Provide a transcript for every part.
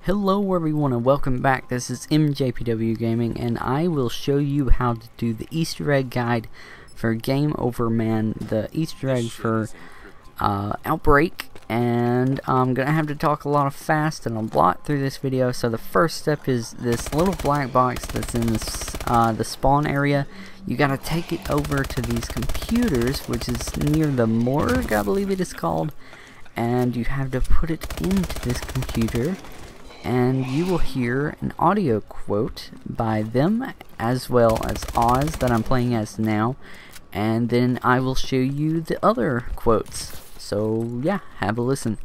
Hello everyone and welcome back. This is MJPW Gaming and I will show you how to do the Easter egg guide for Game Over Man, the Easter egg for Outbreak, and I'm gonna have to talk a lot of fast and a lot through this video. So the first step is this little black box that's in this, the spawn area. You gotta take it over to these computers, which is near the morgue, I believe it is called, and you have to put it into this computer. And you will hear an audio quote by them as well as Oz that I'm playing as now, and then I will show you the other quotes. So yeah, have a listen.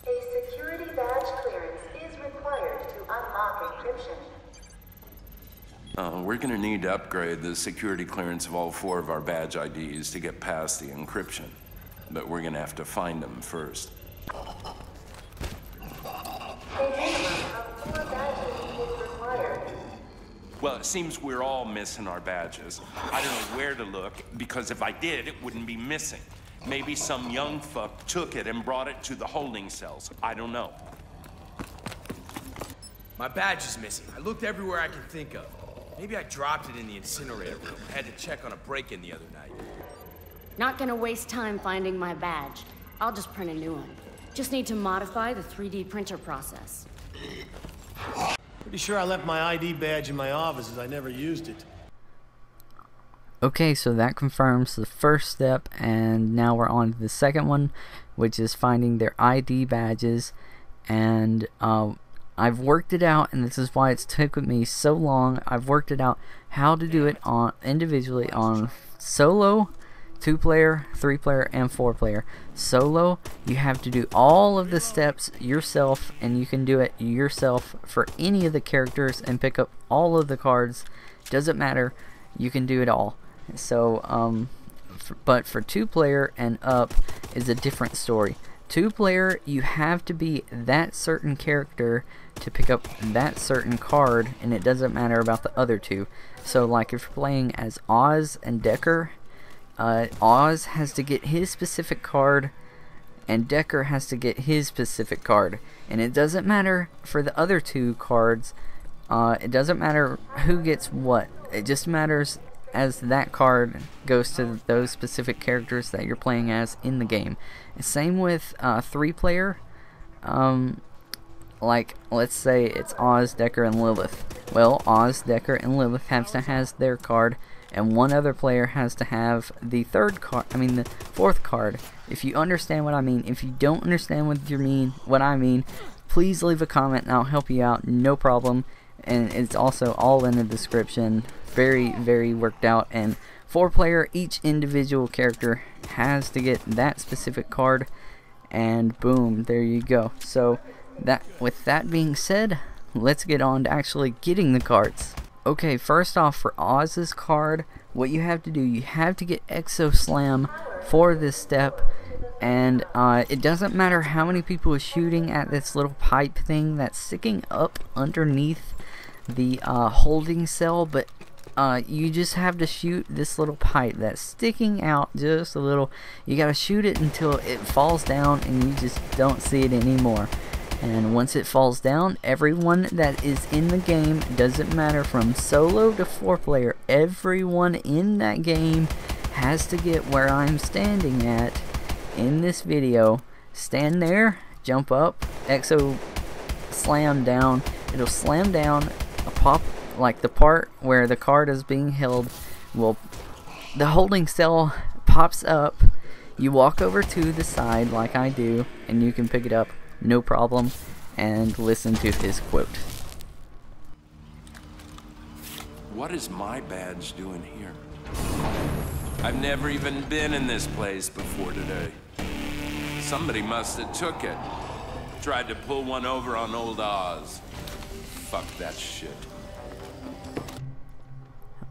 A security badge clearance is required to unlock encryption. We're going to need to upgrade the security clearance of all 4 of our badge IDs to get past the encryption, but we're going to have to find them first. Well, it seems we're all missing our badges. I don't know where to look, because if I did, it wouldn't be missing. Maybe some young fuck took it and brought it to the holding cells. I don't know. My badge is missing. I looked everywhere I can think of. Maybe I dropped it in the incinerator room. I had to check on a break-in the other night. Not gonna waste time finding my badge. I'll just print a new one. Just need to modify the 3D printer process. Pretty sure I left my ID badge in my office as I never used it. Okay, so that confirms the first step, and now we're on to the second one, which is finding their ID badges. And I've worked it out, and this is why it's taken me so long. I've worked it out how to do it on individually on solo, 2-player, 3-player, and 4-player. Solo, you have to do all of the steps yourself, and you can do it yourself for any of the characters and pick up all of the cards. Doesn't matter, you can do it all. So but for 2-player and up is a different story. 2-player, you have to be that certain character to pick up that certain card, and it doesn't matter about the other 2. So like if you're playing as Oz and Decker, Oz has to get his specific card and Decker has to get his specific card, and it doesn't matter for the other 2 cards. It doesn't matter who gets what, it just matters as that card goes to those specific characters that you're playing as in the game. Same with 3-player. Like let's say it's Oz, Decker, and Lilith. Well, Oz, Decker, and Lilith have to have their card, and one other player has to have the third card, I mean the 4th card. If you understand what I mean. If you don't understand what I mean, please leave a comment and I'll help you out, no problem. And it's also all in the description. Very, very worked out. And 4-player, each individual character has to get that specific card, and boom, there you go. So with that being said, let's get on to actually getting the cards. Okay, first off, for Oz's card, what you have to do, you have to get Exo Slam for this step, and it doesn't matter how many people are shooting at this little pipe thing that's sticking up underneath the holding cell, but you just have to shoot this little pipe that's sticking out just a little. You gotta shoot it until it falls down and you just don't see it anymore. And once it falls down, everyone that is in the game, doesn't matter from solo to 4-player, everyone in that game has to get where I'm standing at in this video. Stand there, jump up, Exo Slam down. It'll slam down, a pop, like the part where the card is being held. Well, the holding cell pops up. You walk over to the side like I do, and you can pick it up. No problem, and listen to his quote. What is my badge doing here? I've never even been in this place before today. Somebody must have took it. Tried to pull one over on old Oz. Fuck that shit.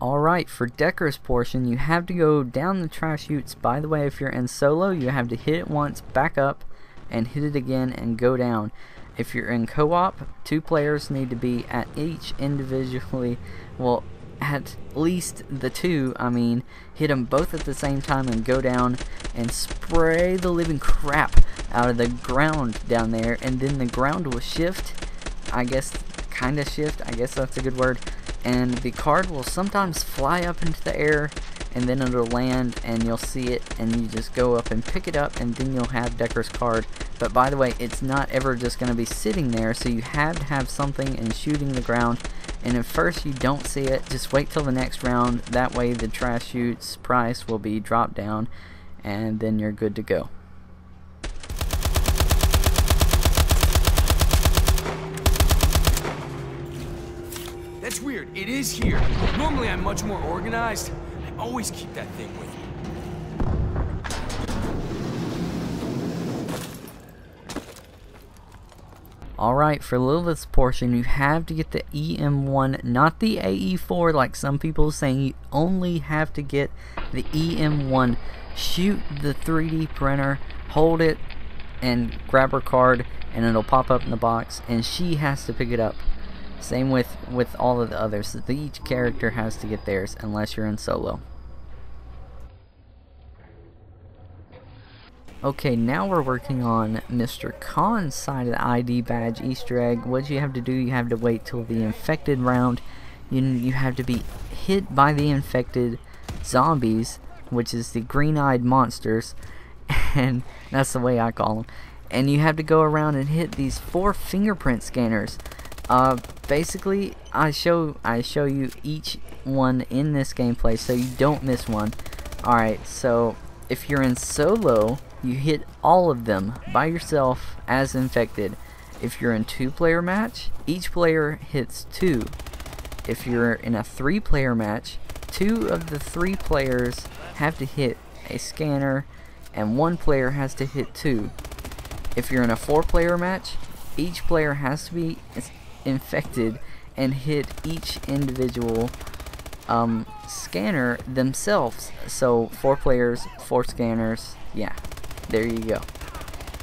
Alright, for Decker's portion, you have to go down the trash chutes. By the way, if you're in solo, you have to hit it once, back up, and hit it again and go down. If you're in co-op, 2 players need to be at each individually, well, at least the two, I mean, hit them both at the same time and go down and spray the living crap out of the ground down there, and then the ground will shift, I guess, kinda shift, I guess that's a good word, and the card will sometimes fly up into the air, and then it'll land and you'll see it, and you just go up and pick it up, and then you'll have Decker's card. But by the way, it's not ever just going to be sitting there, so you have to have something and shooting the ground. And at first you don't see it, just wait till the next round, that way the trash chute's price will be dropped down, and then you're good to go. That's weird. It is here. Normally I'm much more organized. I always keep that thing with me. Alright, for Lilith's portion, you have to get the EM1, not the AE4 like some people are saying. You only have to get the EM1. Shoot the 3D printer, hold it, and grab her card, and it'll pop up in the box, and she has to pick it up. Same with all of the others. Each character has to get theirs, unless you're in solo. Okay, now we're working on Mr. Kahn's side of the ID badge Easter egg. What you have to do, you have to wait till the infected round. You have to be hit by the infected zombies, which is the green-eyed monsters, and that's the way I call them. And you have to go around and hit these 4 fingerprint scanners. Basically, I show you each one in this gameplay so you don't miss one. Alright, so if you're in solo, you hit all of them by yourself as infected. If you're in 2-player match, each player hits 2. If you're in a 3-player match, 2 of the 3 players have to hit a scanner, and 1 player has to hit 2. If you're in a 4-player match, each player has to be infected and hit each individual scanner themselves. So 4 players, 4 scanners, yeah, there you go.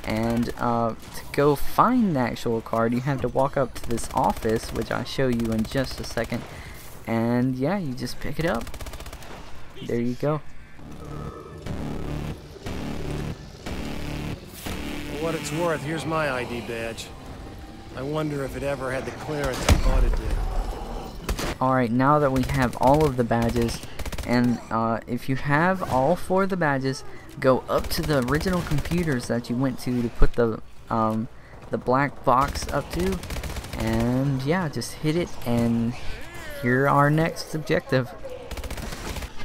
And to go find the actual card, you have to walk up to this office, which I'll show you in just a second, and yeah, you just pick it up. There you go. For what it's worth, here's my ID badge. I wonder if it ever had the clearance I thought it did. Alright, now that we have all of the badges, and if you have all 4 of the badges, go up to the original computers that you went to put the black box up to, and yeah, just hit it, and here our next objective.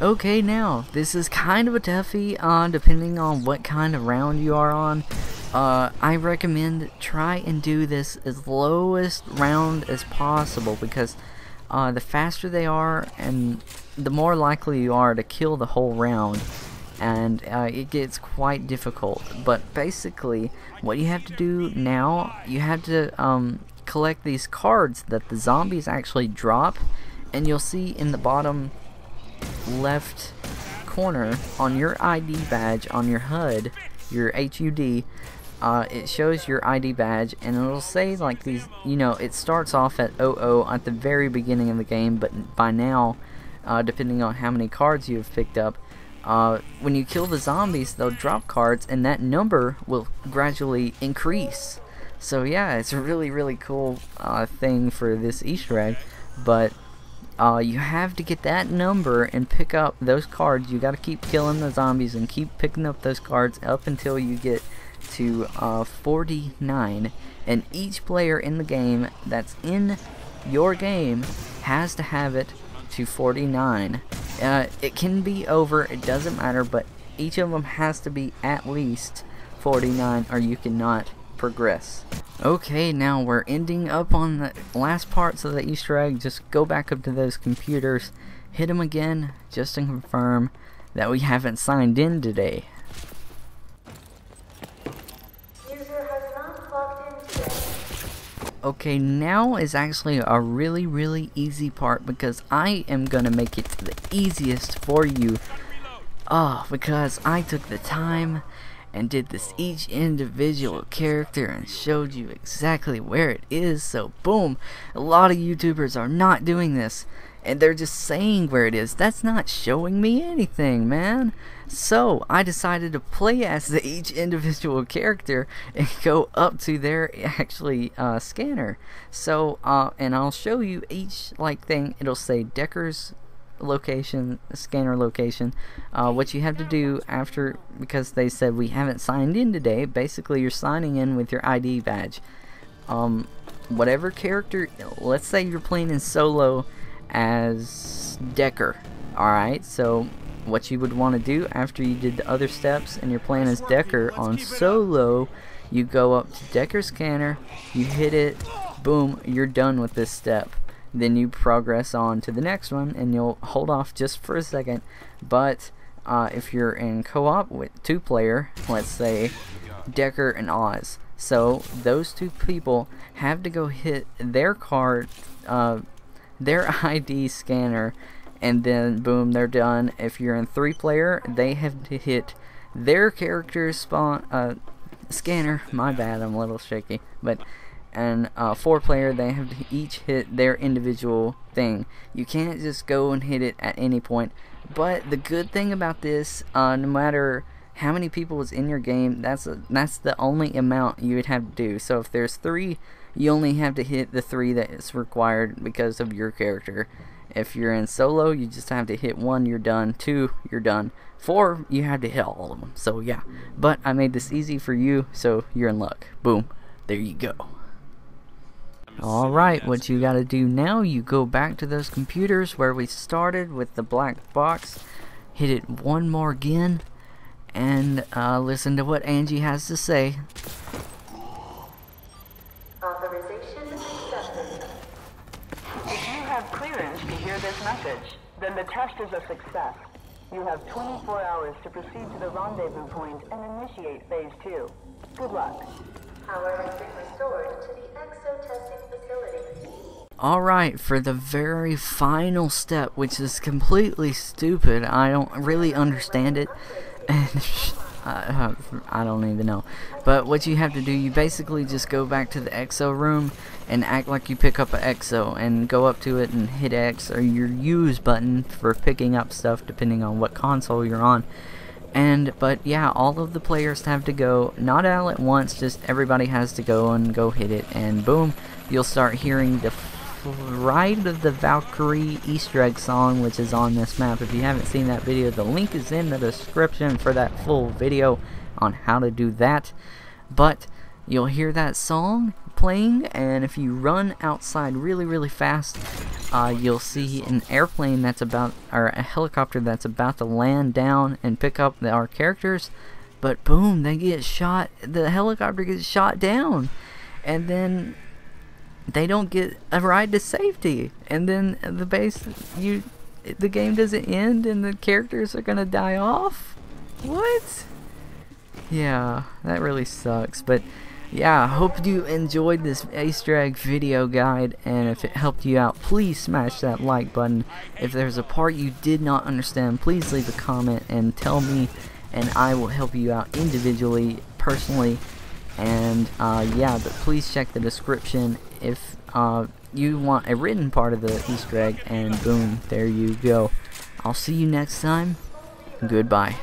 Okay, now this is kind of a toughie depending on what kind of round you are on. I recommend try and do this as lowest round as possible, because the faster they are, and the more likely you are to kill the whole round, and it gets quite difficult. But basically, what you have to do now, you have to collect these cards that the zombies actually drop, and you'll see in the bottom left corner on your ID badge on your HUD, your HUD, it shows your ID badge, and it'll say like these, you know, it starts off at 00 at the very beginning of the game, but by now, depending on how many cards you have picked up, when you kill the zombies, they'll drop cards, and that number will gradually increase. So yeah, it's a really cool thing for this Easter egg, but you have to get that number and pick up those cards. You got to keep killing the zombies and keep picking up those cards up until you get to 49, and each player in the game that's in your game has to have it to 49. It can be over, it doesn't matter, but each of them has to be at least 49 or you cannot progress. Okay, now we're ending up on the last parts of the Easter egg. Just go back up to those computers, hit them again just to confirm that we haven't signed in today. Okay, now is actually a really easy part, because I am gonna make it the easiest for you. Because I took the time and did this each individual character and showed you exactly where it is. So boom, a lot of YouTubers are not doing this, and they're just saying where it is. That's not showing me anything, man. So I decided to play as each individual character and go up to their actually scanner. So and I'll show you each like thing. It'll say Decker's location, scanner location. What you have to do after, because they said we haven't signed in today, basically you're signing in with your ID badge. Whatever character, let's say you're playing in solo as Decker. Alright, so what you would want to do after you did the other steps and you're playing as Decker on solo, you go up to Decker's scanner, you hit it, boom, you're done with this step. Then you progress on to the next one, and you'll hold off just for a second. But if you're in co-op with 2-player, let's say Decker and Oz, so those two people have to go hit their card, their ID scanner, and then boom, they're done. If you're in 3-player, they have to hit their character's spawn scanner. My bad, I'm a little shaky. But and 4-player, they have to each hit their individual thing. You can't just go and hit it at any point. But the good thing about this, no matter how many people is in your game, that's the only amount you would have to do. So if there's 3, you only have to hit the 3 that is required because of your character. If you're in solo, you just have to hit 1, you're done. 2, you're done. 4, you have to hit all of them. So yeah, but I made this easy for you, so you're in luck. Boom, there you go. Alright, what you gotta do now, you go back to those computers where we started with the black box, hit it one more again, and listen to what Angie has to say. Authorization accepted. If you have clearance to hear this message, then the test is a success. You have 24 hours to proceed to the rendezvous point and initiate Phase 2. Good luck. Power has been restored to the EXO testing facility. Alright, for the very final step, which is completely stupid, I don't really understand it, and I don't even know. But what you have to do, you basically just go back to the EXO room and act like you pick up an EXO and go up to it and hit X or your use button for picking up stuff depending on what console you're on. But yeah, all of the players have to go, not all at once, just everybody has to go and go hit it, and boom, you'll start hearing the Ride of the Valkyrie Easter egg song, which is on this map. If you haven't seen that video, the link is in the description for that full video on how to do that. But you'll hear that song playing, and if you run outside really fast, you'll see an airplane that's about, or a helicopter that's about to land down and pick up our characters. But boom, they get shot, the helicopter gets shot down, and then they don't get a ride to safety, and then the game doesn't end and the characters are gonna die off. What? Yeah, that really sucks. But yeah, I hope you enjoyed this Easter egg video guide, and if it helped you out, please smash that like button. If there's a part you did not understand, please leave a comment and tell me, and I will help you out individually, personally. And yeah, but please check the description if you want a written part of the Easter egg, and boom, there you go. I'll see you next time. Goodbye.